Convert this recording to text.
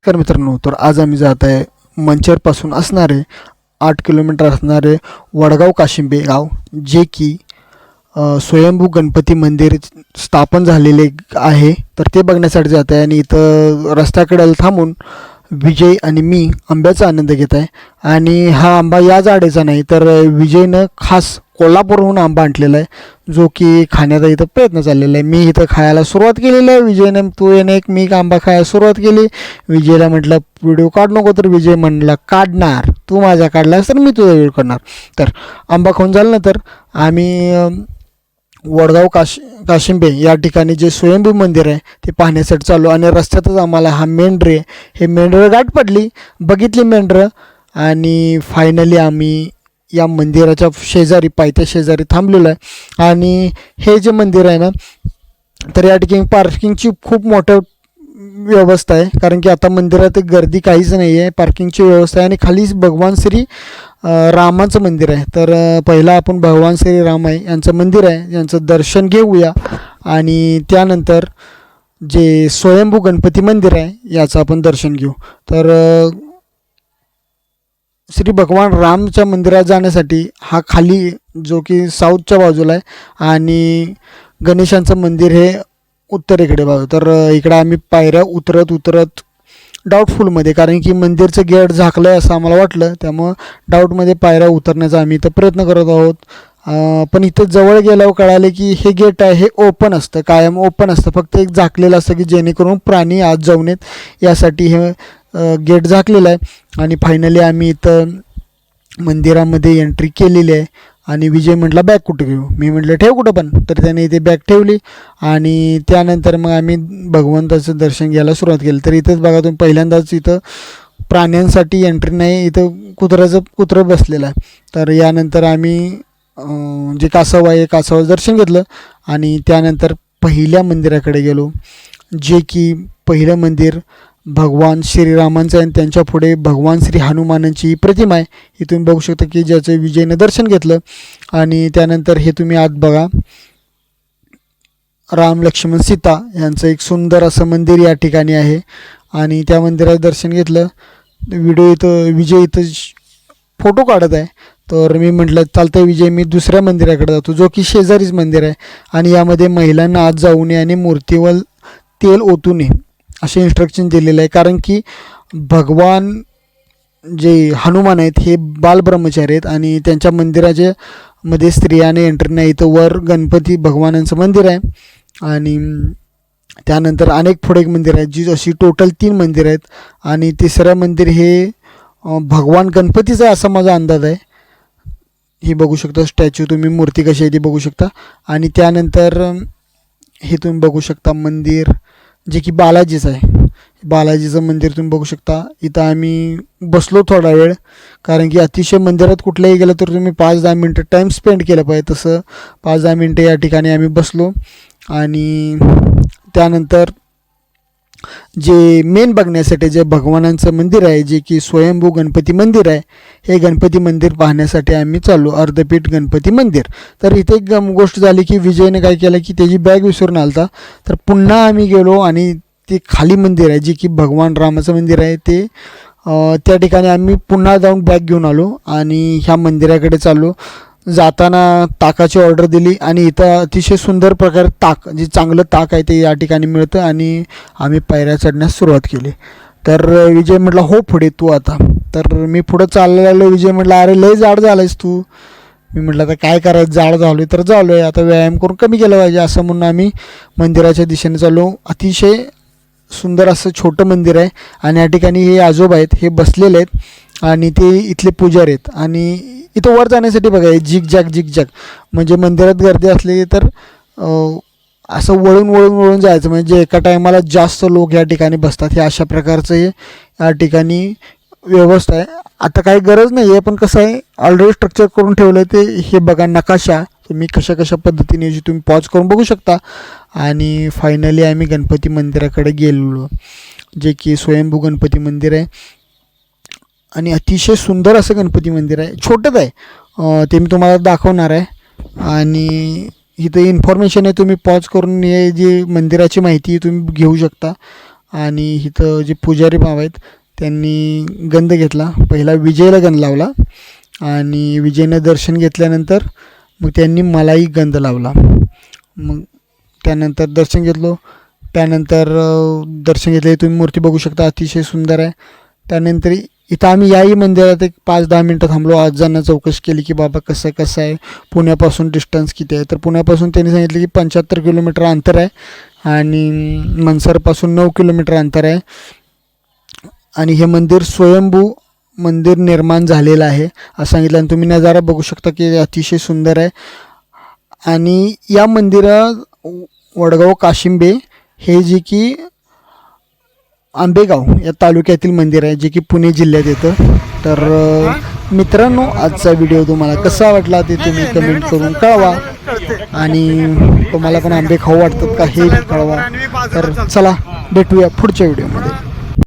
नमस्कार मित्रांनो, तर आज आम्ही जात आहे मंचरपासून असणारे 8 किलोमीटर असणारे वडगाव काशिंबे गाव, जे की स्वयंभू गणपती मंदिर स्थापन झालेले आहे. तर ते बघण्यासाठी जात आहे आणि इथं रस्त्याकडे थांबून विजय आणि मी आंब्याचा आनंद घेत आहे. आणि हा आंबा या झाडाचा नाही, तर विजयनं खास कोल्हापूरहून आंबा आणलेला आहे, जो की खाण्याचा इथं प्रयत्न चाललेला आहे. मी इथं खायला सुरुवात केलेली आहे. विजयनं तू येणे एक मी आंबा खायला सुरुवात केली. विजयला म्हटलं व्हिडिओ काढ नको, तर विजय म्हणला काढणार, तू माझ्या काढलास तर मी तुझा व्हिडिओ काढणार. तर आंबा खाऊन झाल्यानंतर आम्ही वडगाव काशिंबे या ठिकाणी जे स्वयंभू मंदिर आहे ते पाहण्यासाठी चालू. आणि रस्त्यातच आम्हाला हा मेंढरे हे मेंढरं गाठ पडली, बघितली मेंढरं. आणि फायनली आम्ही या मंदिराच्या शेजारी पायथ्या शेजारी थांबलेलो आहे. आणि हे जे मंदिर आहे ना, तर या ठिकाणी पार्किंगची खूप मोठं व्यवस्था आहे, कारण की आता मंदिरात गर्दी काहीच नाही आहे, पार्किंगची व्यवस्था आहे. आणि खालीच भगवान श्री रामाचं मंदिर आहे. तर पहिला आपण भगवान श्री राम आहे यांचं मंदिर आहे, यांचं दर्शन घेऊया. आणि त्यानंतर जे स्वयंभू गणपती मंदिर आहे याचं आपण दर्शन घेऊ. तर श्री भगवान रामच्या मंदिरात जाण्यासाठी हा खाली जो की साऊथच्या बाजूला आहे, आणि गणेशांचं मंदिर हे उत्तरेकडे बाजू. तर इकडं आम्ही पायऱ्या उतरत डाऊटफुलमध्ये, कारण की मंदिरचं गेट झाकलं आहे असं आम्हाला वाटलं, त्यामुळं डाऊटमध्ये पायऱ्या उतरण्याचा आम्ही इथं प्रयत्न करत आहोत. पण इथं जवळ गेल्यावर कळाले की हे गेट आहे हे ओपन असतं, कायम ओपन असतं, फक्त एक झाकलेलं असतं की जेणेकरून प्राणी आत जाऊ नयेत यासाठी हे गेट झाकलेलं आहे. आणि फायनली आम्ही इथं मंदिरामध्ये एंट्री केलेली आहे. आणि विजय म्हटला बॅग कुठं घेऊ, मी म्हटलं ठेव कुठं पण, तर त्याने इथे बॅग ठेवली. आणि त्यानंतर मग आम्ही भगवंताचं दर्शन घ्यायला सुरुवात केली. तर इथंच बघा तुम्ही, पहिल्यांदाच इथं प्राण्यांसाठी एंट्री नाही, इथं कुत्रं बसलेलं आहे. तर यानंतर आम्ही जे कासव आहे कासवाचं दर्शन घेतलं. आणि त्यानंतर पहिल्या मंदिराकडे गेलो, जे की पहिलं मंदिर भगवान श्रीरामांचं आहे. आणि त्यांच्या पुढे भगवान श्री हनुमानांची प्रतिमा आहे, ही तुम्ही बघू शकता की ज्याचं विजयनं दर्शन घेतलं. आणि त्यानंतर हे तुम्ही आत बघा, राम लक्ष्मण सीता यांचं एक सुंदर असं मंदिर या ठिकाणी आहे. आणि त्या मंदिरात दर्शन घेतलं. व्हिडिओ इथं विजय इथं फोटो काढत आहे. तर मी म्हटलं चालतं विजय, मी दुसऱ्या मंदिराकडे जातो, जो की शेजारीच मंदिर आहे. आणि यामध्ये महिलांना आत जाऊ नये आणि मूर्तीवर तेल ओतू नये असे इन्स्ट्रक्शन दिलेलं आहे, कारण की भगवान जे हनुमान आहेत हे बालब्रह्मचारी आहेत, आणि त्यांच्या मंदिराच्या मध्ये स्त्रियाने एंट्री नाही. इथं वर गणपती भगवानांचं मंदिर आहे. आणि त्यानंतर अनेक पुढे एक मंदिर आहे, जी अशी टोटल 3 मंदिर आहेत. आणि तिसरं मंदिर हे भगवान गणपतीचं आहे असा माझा अंदाज आहे. ही बघू शकता स्टॅच्यू तुम्ही, मूर्ती कशी आहे ती बघू शकता. आणि त्यानंतर हे तुम्ही बघू शकता मंदिर जे की बालाजीचं आहे, बालाजीचं मंदिर तुम्ही बघू शकता. इथं आम्ही बसलो थोडा वेळ, कारण की अतिशय मंदिरात कुठल्याही गेलं तर तुम्ही 5-10 मिनटं टाईम स्पेंड केलं पाहिजे, तसं 5-10 मिनटं या ठिकाणी आम्ही बसलो. आणि त्यानंतर जे मेन बघण्यासाठी जे भगवानांचं मंदिर आहे, जे की स्वयंभू गणपती मंदिर आहे, हे गणपती मंदिर पाहण्यासाठी आम्ही चाललो, अर्धपीठ गणपती मंदिर. तर इथे एक गोष्ट झाली की विजयने काय केलं की त्याची बॅग विसरून आलता. तर पुन्हा आम्ही गेलो आणि ते खाली मंदिर आहे जे की भगवान रामाचं मंदिर आहे, ते त्या ठिकाणी आम्ही पुन्हा जाऊन बॅग घेऊन आलो. आणि ह्या मंदिराकडे चाललो. जाताना ताकाची ऑर्डर दिली, आणि इथं अतिशय सुंदर प्रकारे ताक, जे चांगलं ताक आहे ते या ठिकाणी मिळतं. आणि आम्ही पायऱ्या चढण्यास सुरुवात केली. तर विजय म्हटला हो पुढे तू आता. तर मी पुढं चाललं लागलो. विजय म्हटला अरे लय जाड झालं आहेस तू. मी म्हटलं आता काय करायचं, जाड झालो आहे तर झालो आहे, आता व्यायाम करून कमी केलं पाहिजे, असं म्हणून आम्ही मंदिराच्या दिशेने चाललो. अतिशय सुंदर असं छोटं मंदिर आहे. आणि या ठिकाणी हे आजोबा आहेत, हे बसलेले आहेत, आणि ते इथले पुजारी आहेत. आणि इथं वर जाण्यासाठी बघा हे झिकझॅक, म्हणजे मंदिरात गर्दी असली तर असं वळून जायचं, म्हणजे एका टायमाला जास्त लोक या ठिकाणी बसतात, हे अशा प्रकारचं हे या ठिकाणी व्यवस्था आहे. आता काही गरज नाही आहे, पण कसं आहे ऑलरेडी स्ट्रक्चर करून ठेवलं आहे ते. हे बघा नकाशा, तुम्ही कशा पद्धतीने तुम्ही पॉज करून बघू शकता. आणि फायनली आम्ही गणपती मंदिराकडे गेलो, जे की स्वयंभू गणपती मंदिर आहे. आणि अतिशय सुंदर असं गणपती मंदिर आहे, छोटंच आहे, ते मी तुम्हाला दाखवणार आहे. आणि इथं इन्फॉर्मेशन आहे, तुम्ही पॉज करून हे जी मंदिराची माहिती तुम्ही घेऊ शकता. आणि इथं जे पुजारी बाबा आहेत त्यांनी गंध घेतला. पहिला विजयला गंध लावला आणि विजयनं दर्शन घेतल्यानंतर मग त्यांनी मलाही गंध लावला. मग त्यानंतर दर्शन घेतलो. त्यानंतर दर्शन घेतले, तुम्ही मूर्ती बघू शकता, अतिशय सुंदर आहे. त्यानंतर इथं आम्ही याही मंदिरात एक 5-10 मिनटं थांबलो. आजांना चौकशी केली की बाबा कसं आहे, पुण्यापासून डिस्टन्स किती आहे. तर पुण्यापासून त्यांनी सांगितलं की 75 किलोमीटर अंतर आहे आणि मनसरपासून 9 किलोमीटर अंतर आहे. आणि हे मंदिर स्वयंभू मंदिर निर्माण झालेलं आहे असं सांगितलं. आणि तुम्ही नजारा बघू शकता की अतिशय सुंदर आहे. आणि या मंदिरात वडगाव काशिंबे हे जे की आंबेगाव या तालुक्यातील मंदिर आहे, जे की पुणे जिल्ह्यात येतं. तर मित्रांनो, आजचा व्हिडिओ तुम्हाला कसा वाटला ते तुम्ही कमेंट करून कळवा. आणि तुम्हाला पण आंबे खाऊ वाटतात का हे कळवा. तर चला भेटूया पुढच्या व्हिडिओमध्ये.